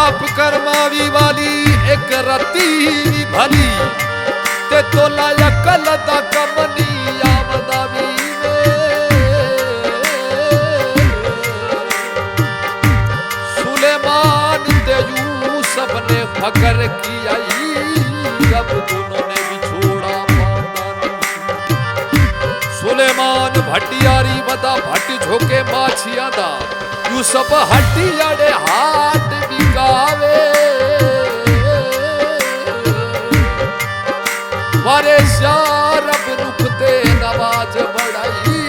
आप करमावी वाली एक रती भली ते तोला अकल दा कमनी आमदावी सुलेमान ते यूसुफ ने फकर किया जब दोनों ने बिछोड़ा सुलेमान भटियारी बदा भट झोके माछिया दा यूसुफ हटियाड़े हाथ बिकावे वारे रब रुकते नवाज बढ़ाई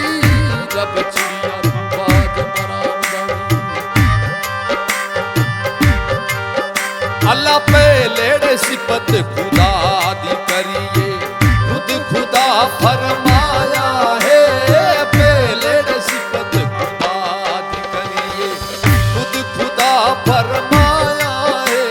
जब चिड़िया बाज अल्लाह पे लेड़े सिपत खुदा दी करिए खुद खुदा फरमाया है पे लेड़े सिपत खुदा दी करिए खुद खुदा फरमाया है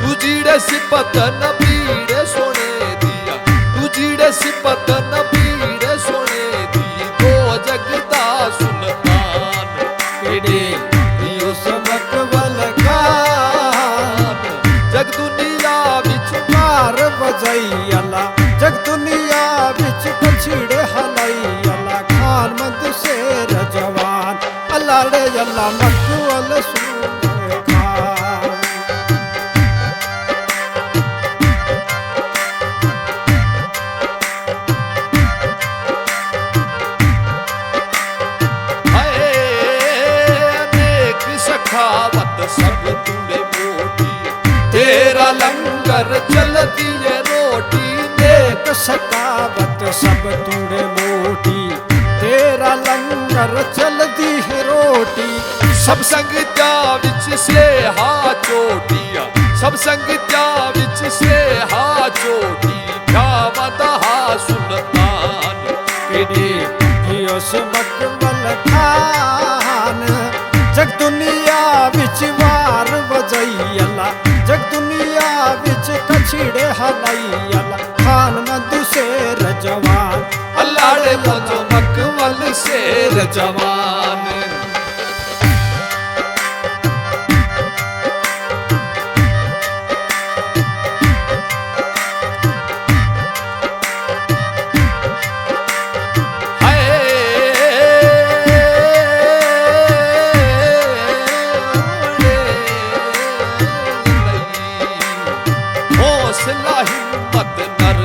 तुझीड़े सिपत नबीड़े सोने दिया तुझीड़े सिपत नबीड़े सोने दी दो जगदा सुल्तान केड़े दियो समक वल जग दुनिया बिच मार बजाई अला जग दुनिया बिच कछड़े हलाई अला खान मंद शेर जवान अल्लाह रे अल्लाह मकबूल सुने खान हाय अनेक सखावत सब तुले तेरा लंगर चलती है रोटी नेक सकावत सब तूड़े मोटी तेरा लंगर चलती है रोटी सब संग जा विच से हा चोटिया सब संग जा विच से हा चोटी जावदा हा सुल्तान केडे कियो समक वल खान जग दुनिया विच वार बजाई अल्लाह जग दुनिया विच कछड़े हलाई अल्लाह खान मंद शेर जवान अल्लाह रे जो मकबल शेर जवान हिम्मत नर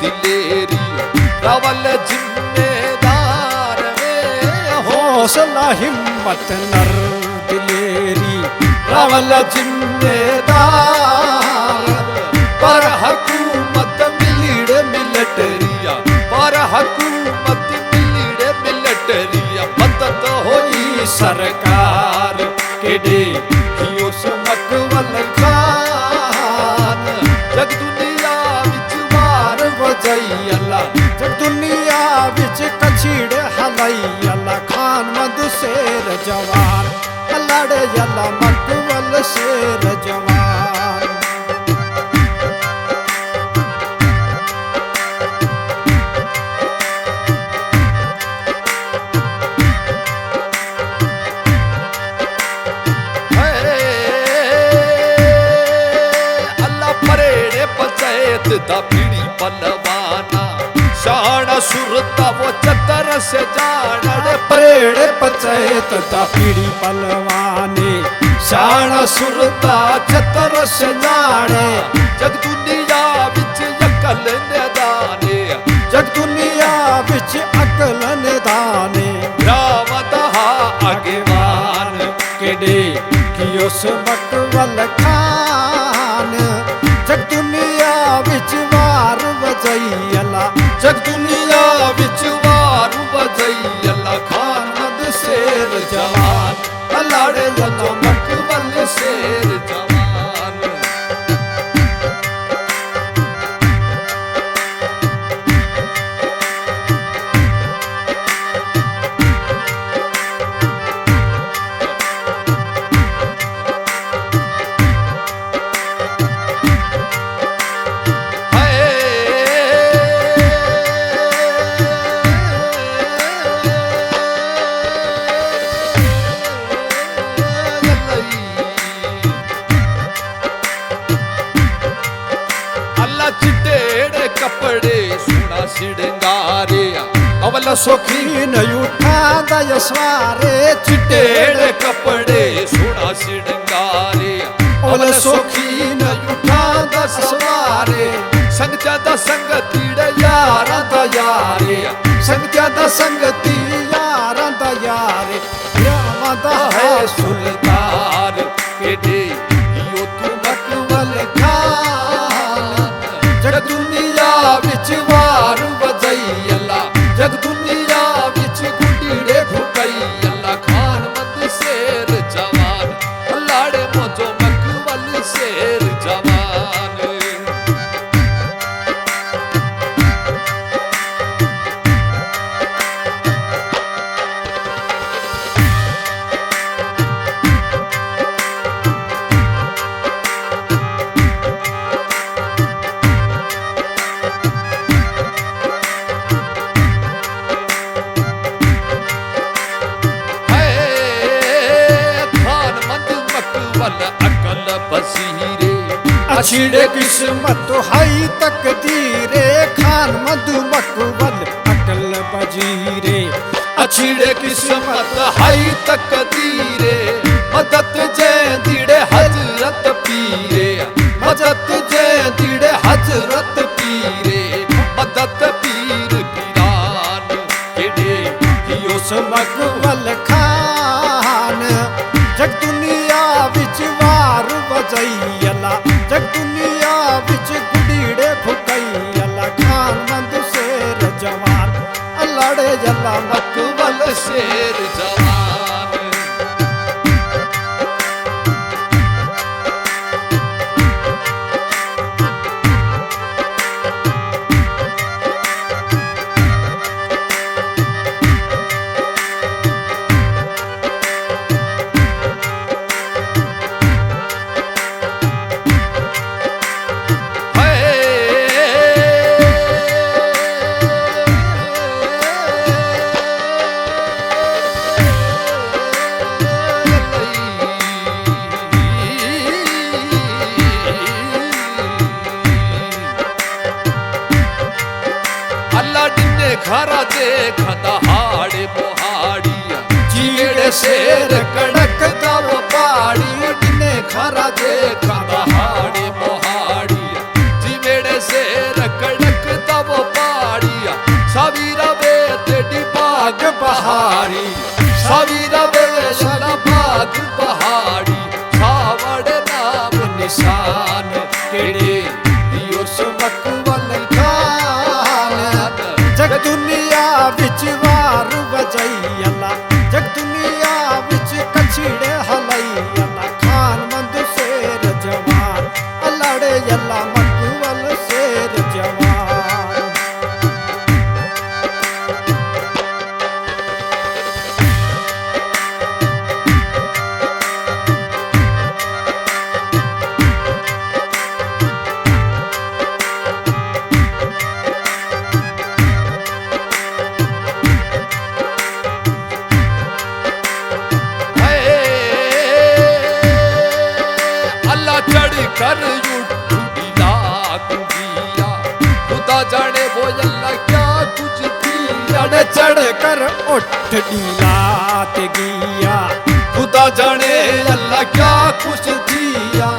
दिलेरी रावल जिम्मेदार में हौसला हिम्मत नर दिलेरी रावल जिम्मेदार पर हुकूमत मिलीड़े मिलिटरिया पर हुकूमत मिलीड़े मिलिटरिया मदद होई सरकार केडे कियो समक वल खान जग दुनिया विच वार बजाई अल्लाह जग दुनिया विच कछड़े हलाई अल्लाह खान मंद शेर जवान अल्लाह रे अल्लाह मकबूल शेर जवान दा पीड़ी पलवाना शान सुरता वो चतर से जाने परेड़े पंचायत दा पीड़ी पलवाने शान सुरता चतर से जाने जग दुनिया विच अकल ने दाने जग दुनिया विच अकल ने दाने रावदा आगेवान केडे कियो समक वल खान जग दुनिया विच वार बजाई अल्लाह जग दुनिया विच वार बजाई अल्लाह खान मंद शेर जवान अल्लाह रे अल्लाह मकबूल शेर जवान सिड़ंगारे अवल सौखीन उठा दय सवारे चिटेड़ कपड़े सोना सिड़ंगारे अवल सौखीन उठा दय सवारे संग ज्यादा संगतीड़ यारा दा यारे संग ज्यादा संगती यारा दा यारे ब्रह्मा दा है सुल्तान केडे यो तू मकबल खान जग दुनिया विच वार वजई अल्लाह जग दुनिया विच गुडीड़े फुकई अल्लाह खान मत शेर जवान लाड़े मोजो मकबल शेर जवान अछीड़े किस्मत हाई तकदीरे खान मधु मकबल अकल बजीरे अछीड़े किस्मत हाई तकदीरे मदद जे दीड़े हजरत पीरे मदद जे दीड़े हजरत पीरे मदद पीर पीरान केडे योस मकबल खान जग दुनिया विच वार वजई अल्लाह जग दुनिया विच गुडीड़े फुकई अल्लाह खान मंद शेर जवान अल्लाड़े जल्ला मकबल शेर जवान खारा देखा हाड़े मोहाड़िया जीड़े शेर कड़क दव पाड़ी ने खारा देखा हाड़े मोहाड़िया जीवेड़े शेर कड़क दव पाड़िया सवीरा वे तेडी बाग बहारी सवीरा वे शला बाग बहारी सावड़ नाम निशान केड़े योस मकबल खान जग दुनिया विच वार वजई अल्लाह जग दुनिया विच कछड़े हलई अल्लाह खान मंद शेर जवान अल्लाड़े अल्लाह मकबल शेर जवान कर उठा कुदिया खुदा जाने वो अल्लाह क्या कुछ दिया चढ़ कर उठ डीलात गिया खुदा जाने अल्लाह क्या कुछ दिया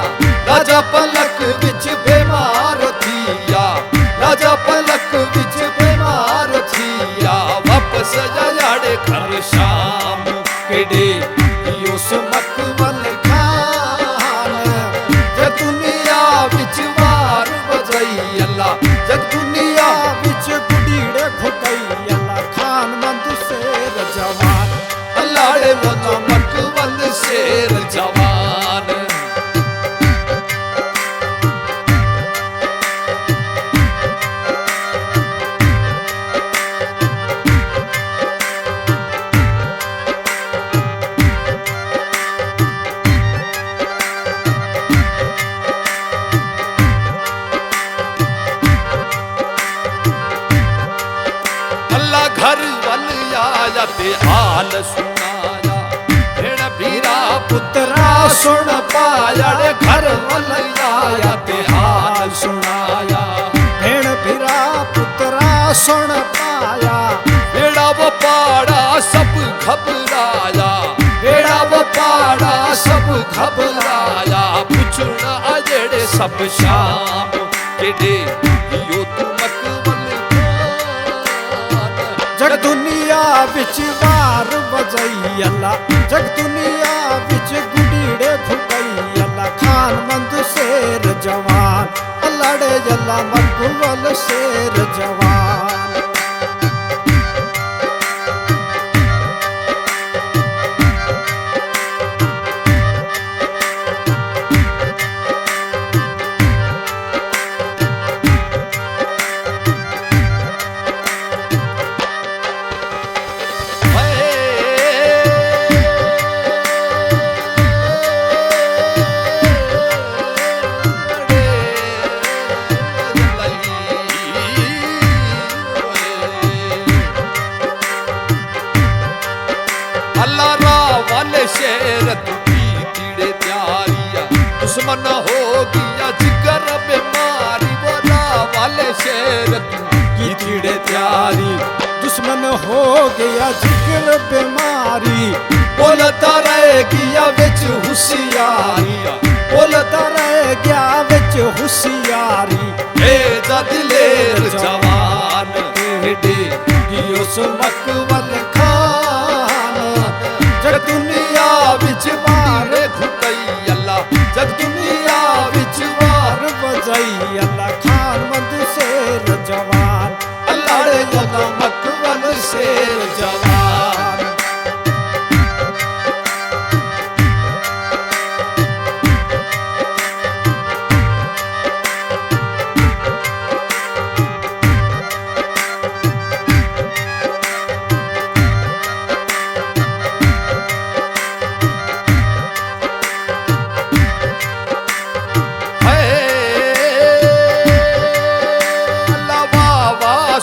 राजा पलक विच बीमार थिया राजा पलक विच बीमार थिया वापस जाड़े घर शाम केडे योस मकबल खान जग दुनिया विच वार वजई अल्लाह जग दुनिया विच गुडीड़े फुकई अल्लाह खान मंद शेर जवान अल्लाड़े वो मकबल शेर जवान घर वल आया ते हाल सुनाया भेड़ भीरा पुत्रा सुन पाया घर वल आया ते हाल सुनाया भेड़ भीरा पुत्रा सुन पाया, बेड़ा वो पाड़ा सब घबराया, बेड़ा वो पाड़ा सब घबराया, पुछना अजड़े सब शाम केडे यो तू मकबल खान। जग दुनिया विच वार वजई अल्लाह, जग दुनिया विच गुडीड़े फुकई अल्लाह, खान मंद शेर जवान अल्लाड़े अल्लाह मकबल शेर जवान। अल्लाह वाले शेर तुझी तीड़े त्यारिया, दुश्मन हो गया जिगर बीमारी, बोला वाले शेर की तीड़े त्यारी, दुश्मन हो गया जिगर बीमारी, बोलता रह गया बिच हुशियारी, बोलता रह गया विच हुशियारी। ए दिलेर जवान केडे उस मकबल खान, जग दुनिया विच वार फुकई अल्लाह, जग दुनिया विच वार वजई अल्लाह, खान मंद शेर जवान अल्लाड़े अल्लाह मकबल शेर जवान।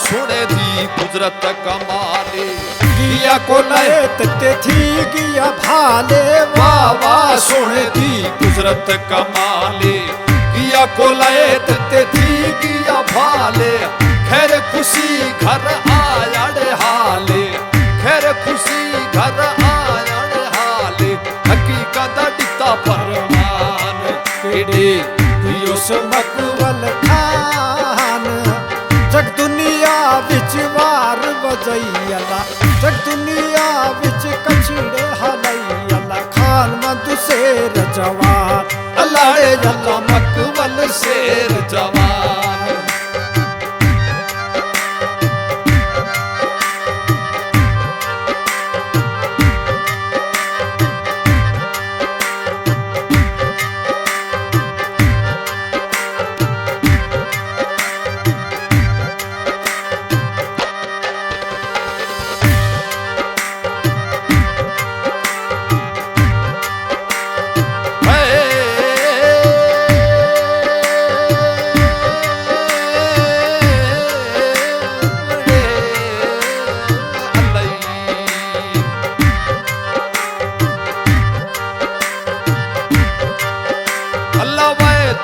सुने दी कुदरत कमाले, गिया को लयत ते थी गिया भाले, वाह वाह सुने दी कुदरत कमाले, गिया को लयत ते थी गिया भाले, खैर खुशी घर आयाड़े हाले, खैर खुशी घर आयाड़े हाले, हकीकत डिता फरमान केडे उस मकबल खान, जग दुनिया विच वार वजई अल्लाह, जग दुनिया विच कछड़े हलई अल्लाह, खान मंद शेर जवान अल्लाड़े अल्लाह मकबल शेर जवान।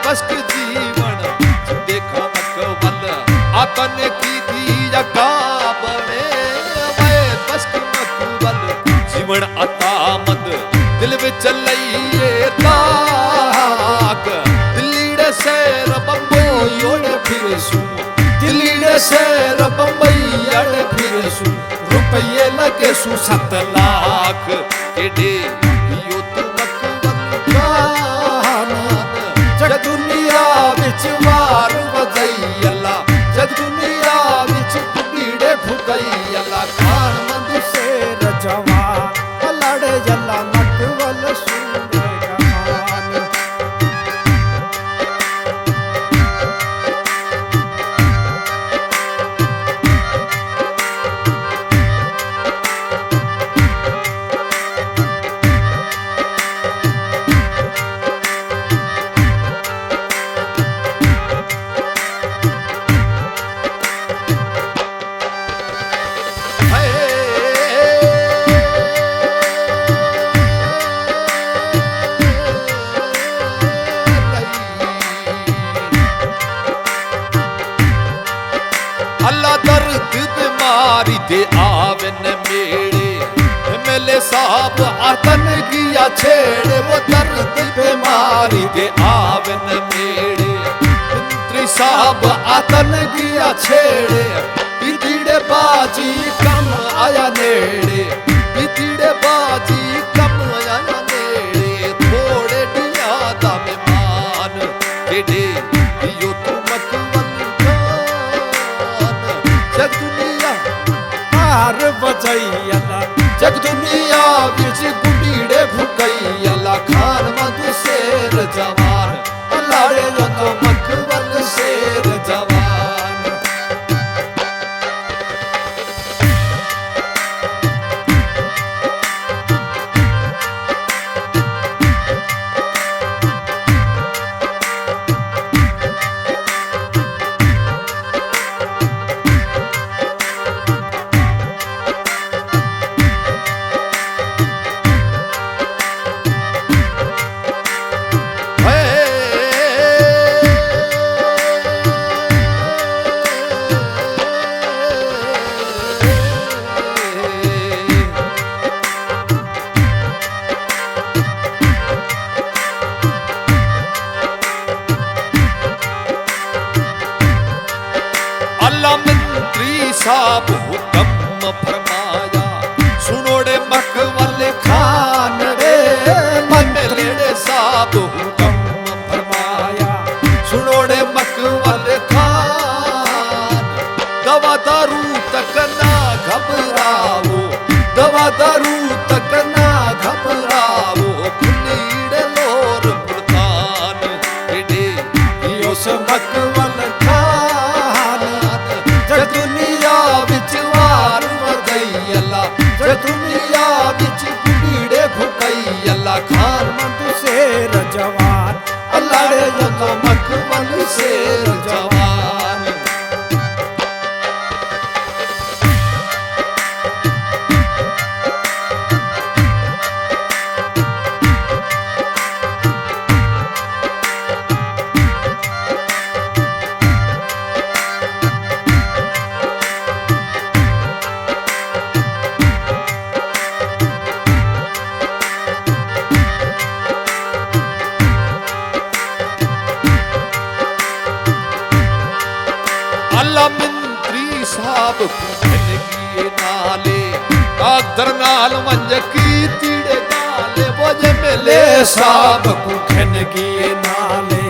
बस्क जीवन देखा मकबल आकन की दी बने, बस्क मकबल जीवन अतामद दिल विच लईए ताक, दिल्ली शेर बम्बई ओड़े फिरसू, दिल्ली शेर बम्बई अड़े फिरसू, रुपये लगे सू 7 लाख केडे यो तू मकबल खान। जग दुनिया विच वार वजई अल्लाह, जग दुनिया विच गुडीड़े फुकई अल्लाह, खान मंद शेर जवान अल्लाड़े अल्लाह मकबल शेर जवान। दे आवन मेरे मेले साहब आतन किया छेड़े वो दर्द बीमारी दे आवन मेरे मंत्री साहब आतन किया छेड़े बितीड़े बाजी कम आया नेड़े बितीड़े बाजी कम आया नेड़े थोड़े दिया दा मेहमान केड़े यो तू मकवल खान जग दुनिया हार बजैयला जग दुनिया बिच गुडीड़े भुकैयला खान मधु शेर जवान लाड़े यो तो मकवल शेर जवान मंत्री साहब हुक्म फरमाया सुनोड़े मकवल खान रे मंत्री साहब हुक्म फरमाया सुनोड़े मकवल खान दवा दारू तक ना घबराओ दवा दारू तक ना घबराओ खुलीड़े लोर मुल्तान एडे उस मकवल खान जग दुनिया विच वार वजैयला जग दुनिया विच गुडीड़े भुकैयला खान मधु शेर जवान अल्लाड़े यल्ला मकवल शेर जवान अल्लाह मंत्री साहब कुखन किए नाले कागदर नाल मंज की तीड़े गाले वो जे मेले साहब कुखन किए नाले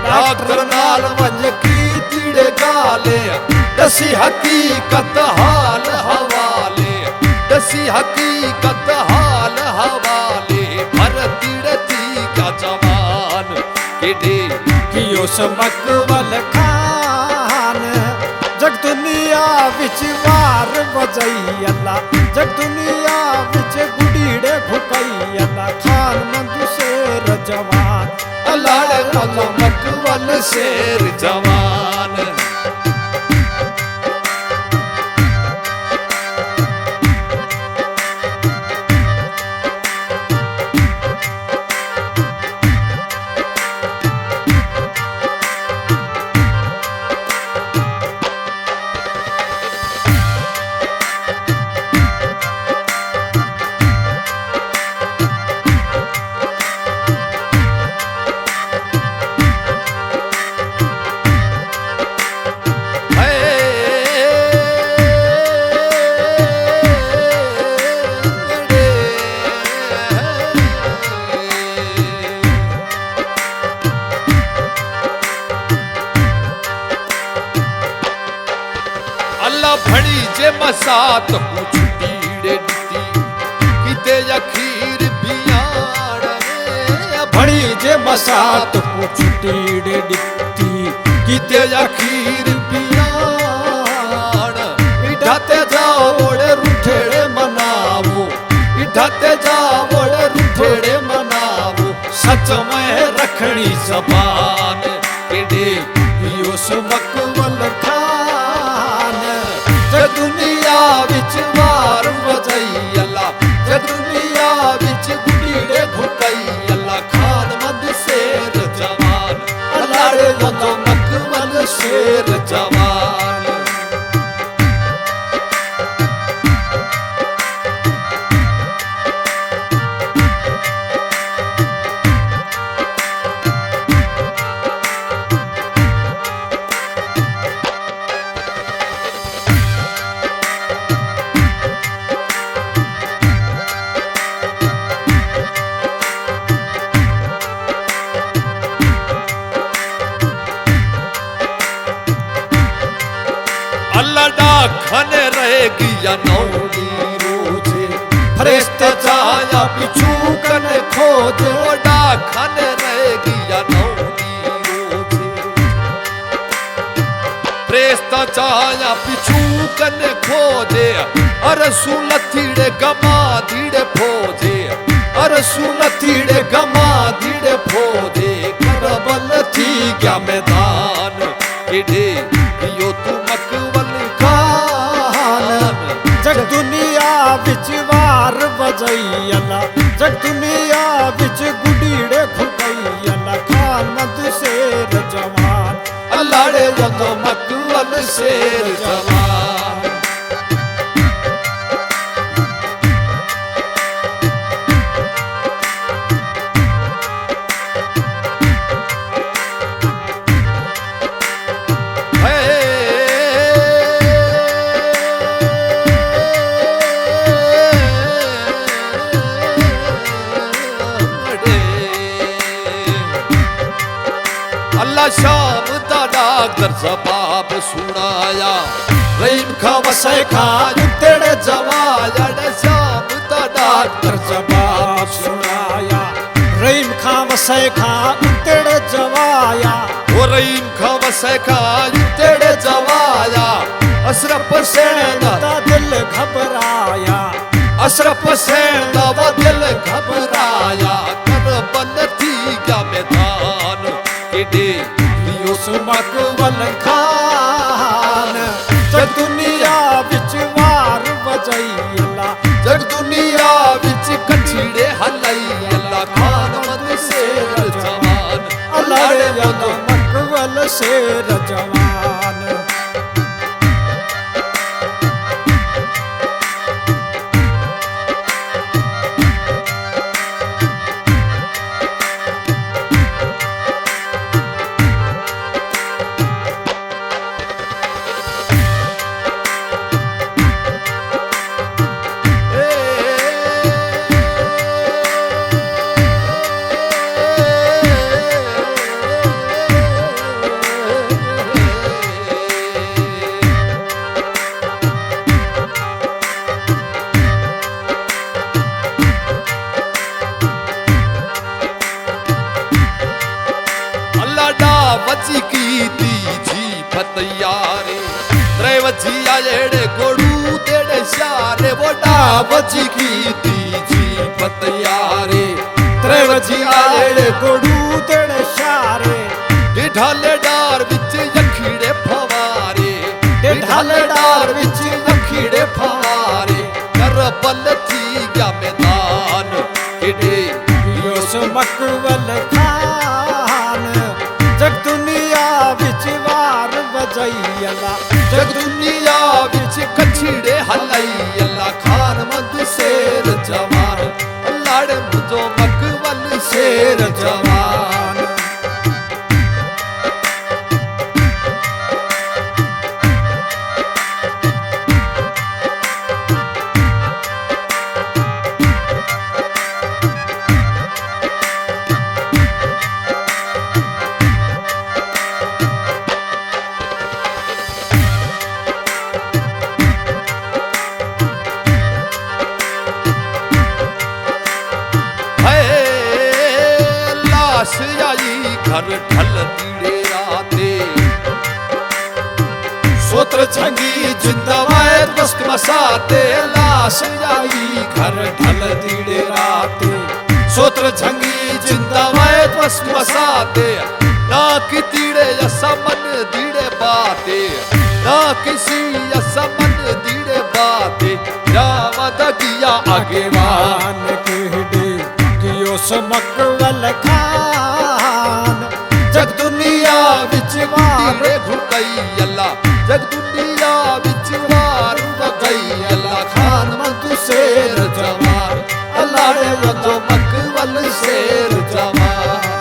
कागदर नाल मंज की तीड़े गाले दसी हकीकत हाल हवाले दसी हकीकत हाल हवाले भर तीड़े थी का जवान केडे कि उस मकवल खान जग दुनिया विच वार वजैयला जग दुनिया विच गुडीड़े भुकैयला खान मधु शेर जवान लाड़े वाला मकवल शेर जवान अल्लाह भड़ी जे मसात को छुटीड़े दी किते अखीर बियाण भड़ी जे मसात को छुटीड़े दिती किते अखीर बियाण इठाते जाओ ओड़े रुठेड़े मनावो इठाते जाओ ओड़े रुठेड़े मनावो सच में रखनी जबान केडे उस मकवल खान जग दुनिया विच वार वजैयला जग दुनिया विच गुडीड़े भुकैयला खान मधु शेर जवान लाड़े वतो मकवल शेर जवान रहेगी नौनी रोजे फरिश्ते चाया पिछू कन खोजे ओडा खन रहेगी नौनी रोजे फरिश्ता चाया पिछू कन खोजे अरसू लथीड़े गमा धीड़े फोजे अरसू लथीड़े गमा धीड़े फोजे करबल थी क्या मैदान केडे यो तू मकबल खान जग दुनिया बिच वार बजैला जग दुनिया बिच गुडीड़े घुकैला खान मद शेर जवान अल्लाड़े जदो मकबल शेर जवान अल्लाह शाम दा डाकर जवाब सुनाया रहीम खा वसे खा तेरे जवाया शाम दा डाकर जवाब सुनाया रहीम खां वसे खां तेरे जवाया ओ रहीम खा वसे खा तेरे जवाया अशरफ हुसैन दा दिल घबराया अशरफ हुसैन दा दिल घबराया करबल थी क्या मैदान केडे उस मकबल खान जग दुनिया बिच वार बजैला जग दुनिया बिच कछड़े हलाई अल्लाह खान मद शेर जवान अल्लाह जदो मकबल शेर जवान वची की ती जी फतयारे त्रे वची आड़े गोड़ू तेड़े शारे वोडा वची की ती जी फतयारे त्रे वची आड़े गोड़ू तेड़े शारे ढाले डार विच यखीड़े फवारे ढाले डार विच यखीड़े फवारे करबल थी क्या मैदान केडे उस मकबल खान जग दुनिया बिच वार बजैला जग दुनिया बिच कछड़े हलाई अल्लाह खान मद शेर जवान अल्लाह मुझो मकबल शेर जवान आई घर ढल तीड़े आते सोत्र झंगी जिंदाबाद बस मसाते लाश आई घर ढल तीड़े आते सोत्र झंगी जिंदाबाद बस मसाते ना कि तीड़े असमन दीड़े बाते ना किसी असमन दीड़े बाते जावद किया आगे आगेवान कहडे कि उस मकबल खान जग दुनिया बिच वार घुकई अल्लाह जग दुनिया बिच वार बगई अल्लाह खान मद शेर जवान अल्लाह जो मकबल शेर जवान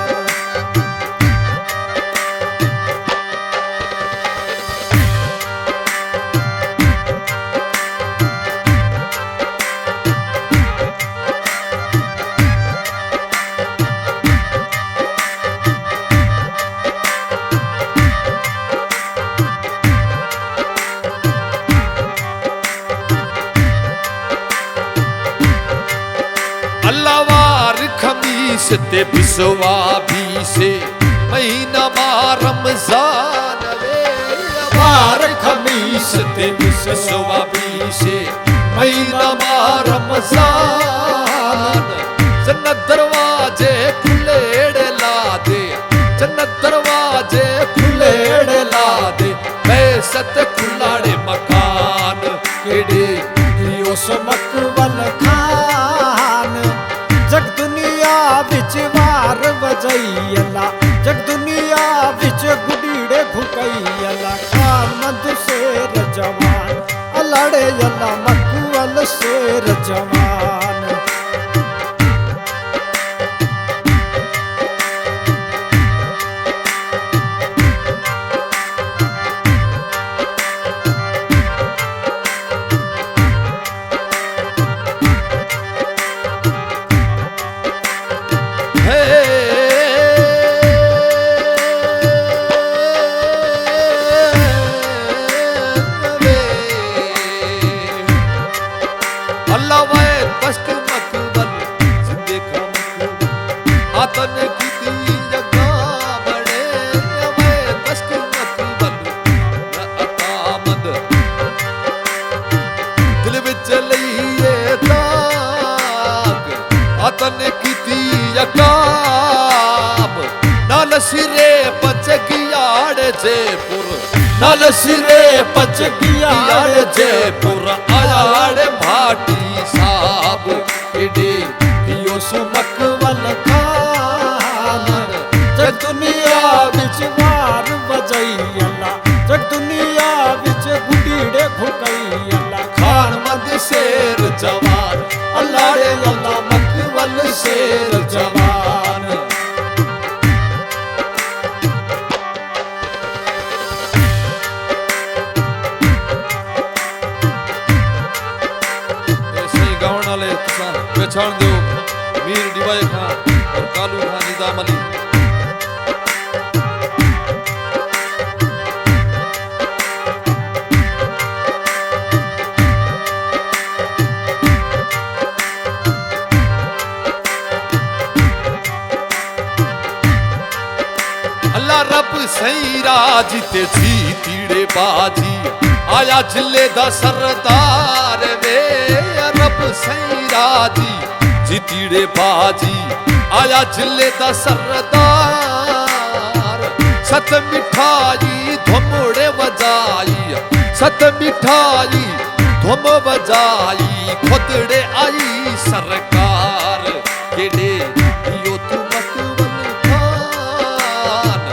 रे बिसवा भी से महीना रमजान रे बार खमीस ते बिसवा भी से महीना रमजान जन्नत दरवाजे खुलेड़े ला दे जन्नत दरवाजे खुलेड़े ला दे बैसत खुलाड़े मकान केड़े उस मकबल खान जग दुनिया विच वार वजई अल्लाह जग दुनिया विच गुडीड़े भुकई अल्लाह खान मंद शेर जवान अल्लाड़े अल्लाह मकबल शेर जवान सिरे पचगियाड़ जयपुर नल सिरे पचगियाड़ जयपुर आयाड़ भाटी साहब केडे पियो सुमकवल खान जग दुनिया विच वार वजई अल्लाह जग दुनिया विच गुडीड़े भुकई अल्लाह खान मंद शेर जवान अल्लाह रे अल्लाह मकबल शेर जवान पहचान दो मीर डिवाई खान और कालू खान निजाम अली अल्लाह रब सही राज ते जी तीड़े बाजी आया जिले दा सरदार वे रब सही राजी जीतीड़े बाजी आया जिले दा सरदार सत मिठाई धुमड़े बजाई सत मिठाई धुम बजाई खुदड़े आई सरकार केडे यो तू मकबल खान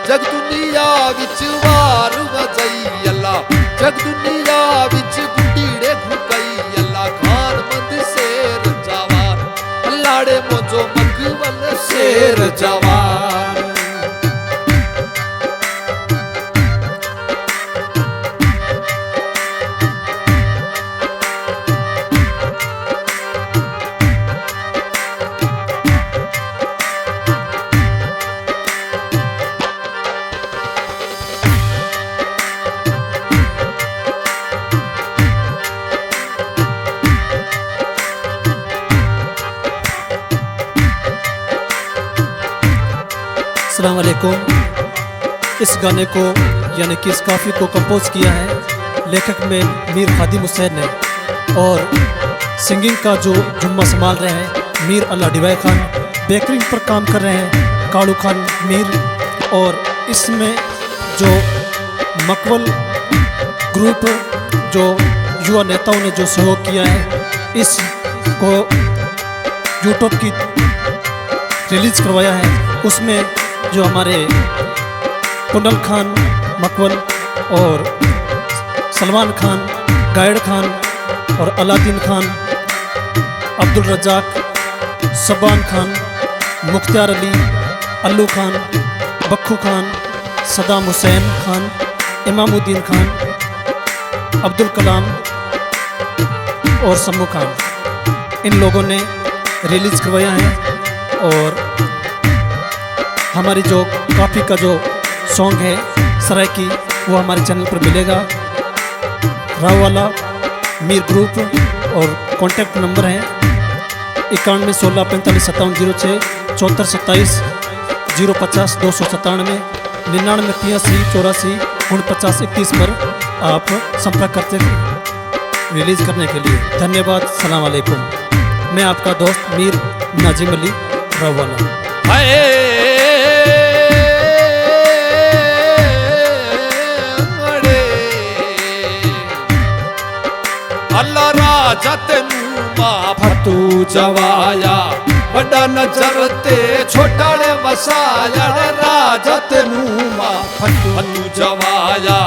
जग दुनिया विच वार वजई अल्लाह जग दुनिया विच गुडीड़े भुकई अल्लाह खान मंद शेर जवान अल्लाड़े मोजो मकबल शेर जवान अस्सलाम वालेकुम। इस गाने को यानी कि इस काफ़ी को कंपोज किया है लेखक में मीर खादिम हुसैन ने और सिंगिंग का जो जुम्मा संभाल रहे हैं मीर अल्लाह डिवाई खान, बेकरिंग पर काम कर रहे हैं कालू खान मीर, और इसमें जो मकबल ग्रुप जो युवा नेताओं ने जो सहयोग किया है इसको यूट्यूब की रिलीज़ करवाया है। उसमें जो हमारे कुंडल खान मकबल और सलमान खान, गायड खान और अलादीन खान, अब्दुल रज़ाक, शबान खान, मुख्तियार अली, अल्लू खान, बक्खू खान, सदाम हुसैन खान, इमामुद्दीन खान, अब्दुल कलाम और सम्मू खान, इन लोगों ने रिलीज़ करवाया है। और हमारी जो काफ़ी का जो सॉन्ग है सराय की वो हमारे चैनल पर मिलेगा। राववाला मीर ग्रुप और कॉन्टैक्ट नंबर है 91 16 45 57 06 7427 050 297 99 83 84 49 पर आप संपर्क करते रिलीज़ करने के लिए। धन्यवाद। सलाम अलैकुम। मैं आपका दोस्त मीर नाजिम अली रवाला। अल्लाह राजा तेनू फतू जवाया बड़ा नजर ते छोटा ने वसाया राजा तेनू फतू जवाया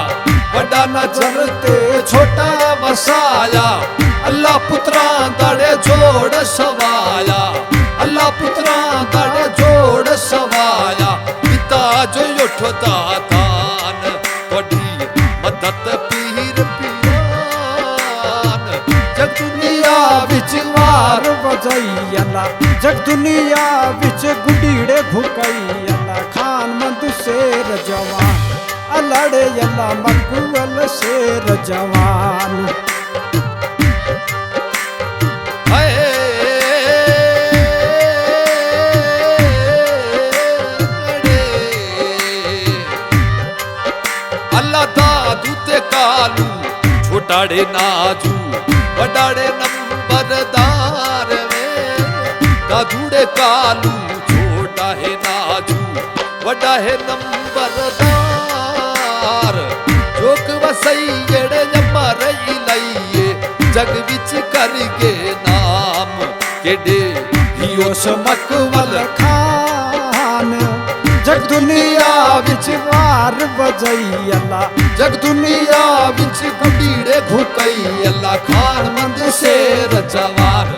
बड़ा नजर ते छोटा ने वसाया अल्लाह पुत्रा दड़े जोड़ सवाया अल्लाह पुत्रा दड़े जोड़ सवाया पिता जो उठदा दान थोड़ी मदद पीर पियान जग दुनिया विच वार वजई अल्लाह जग दुनिया विच गुडीड़े भुकई अल्लाह खान मंद शेर जवान अल्लाड़े अल्लाह मकबूल शेर जवान। अल्लाह दादू ते कालू छोटाड़े नाजू बड़ाड़े नंबरदार में दादूड़े कालू छोटा है नाजू बड़ा है नंबरदार जोक वसई जेड़े जमा रही लईए जग विच करके नाम केडे हियो मकबूल खान जग दुनिया विच वार वजई अल्लाह जग दुनिया विच गुडीड़े भुकई अल्लाह खान मंद शेर जवान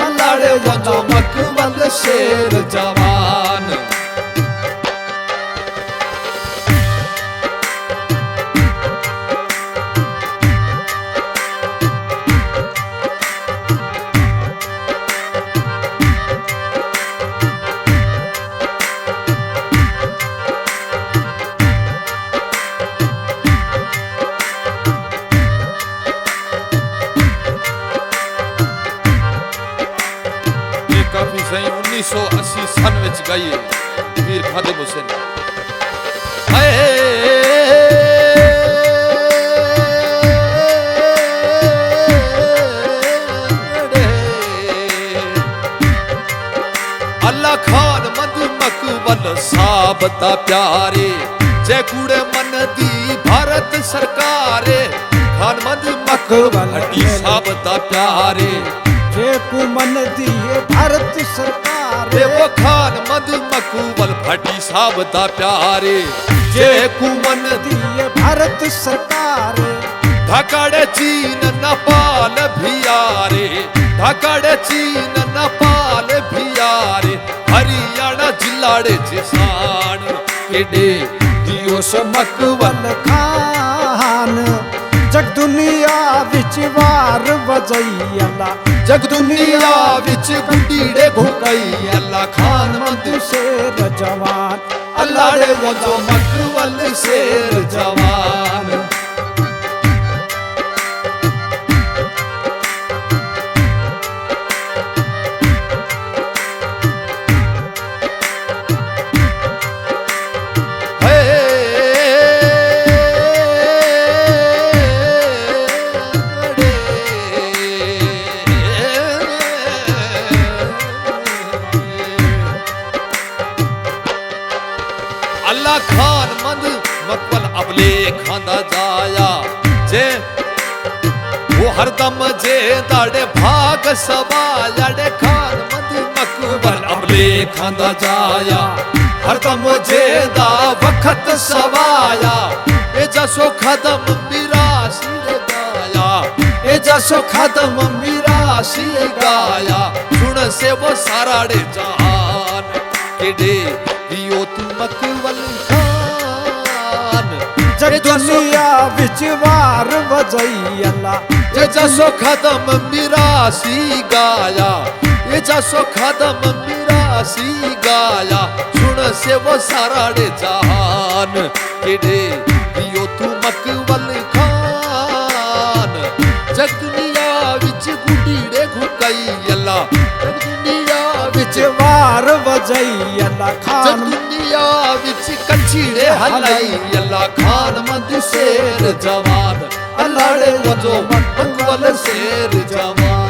अल्लाड़े वजो मकबूल शेर जवान। काफी सही 1980 सन विच गई मीर खादिम हुसैन। अल्लाह खान मद मकबल साबता प्यारे जय कूड़े मन दी भारत सरकारे खान मद मकबल हटी साबता प्यारे जे कुमन दिए भारत सरकार वो खान मद मकबूल भट्टी साहब दा प्यारे जे कुमन दिए भारत सरकार ढाकाड़े चीन नेपाल भियारे ढाकाड़े चीन नेपाल भियारे हरियाणा जिलाड़े जिसान केडे दियो मकबूल खान जग दुनिया विच वार वजई अल्लाह जग दुनिया विच गुडीड़े भुकई अल्लाह खान मंद शेर जवान अल्लाड़े वजो मकबूल शेर जवान। अल्लाह खान मंद मकबल अबले खांदा जाया जे वो हरदम जे दाड़े भाग सवाया खान मंद मकबल अबले खांदा जाया हरदम जे दा वक्त सवाया ए जसो खदम मिरासी गाया ए जसो खदम मिरासी गाया सुन से वो साराड़े जहान केडे दियो तू मकबूल खान जग दुनिया विच वार वजई अल्लाह ये जसो खदम मिरासी गाया ये जसो खदम मिरासी गाया सुन से वो साराड़े जहान केडे दियो तू मकबूल खान जग दुनिया विच गुडीड़े घुकई अल्लाह जग दुनिया विच वार वजई अल्लाह जग खान दुनिया विच कछड़े हलाई अल्लाह खान मंद शेर जवान अल्लाह रे वजो मंगवल शेर जवान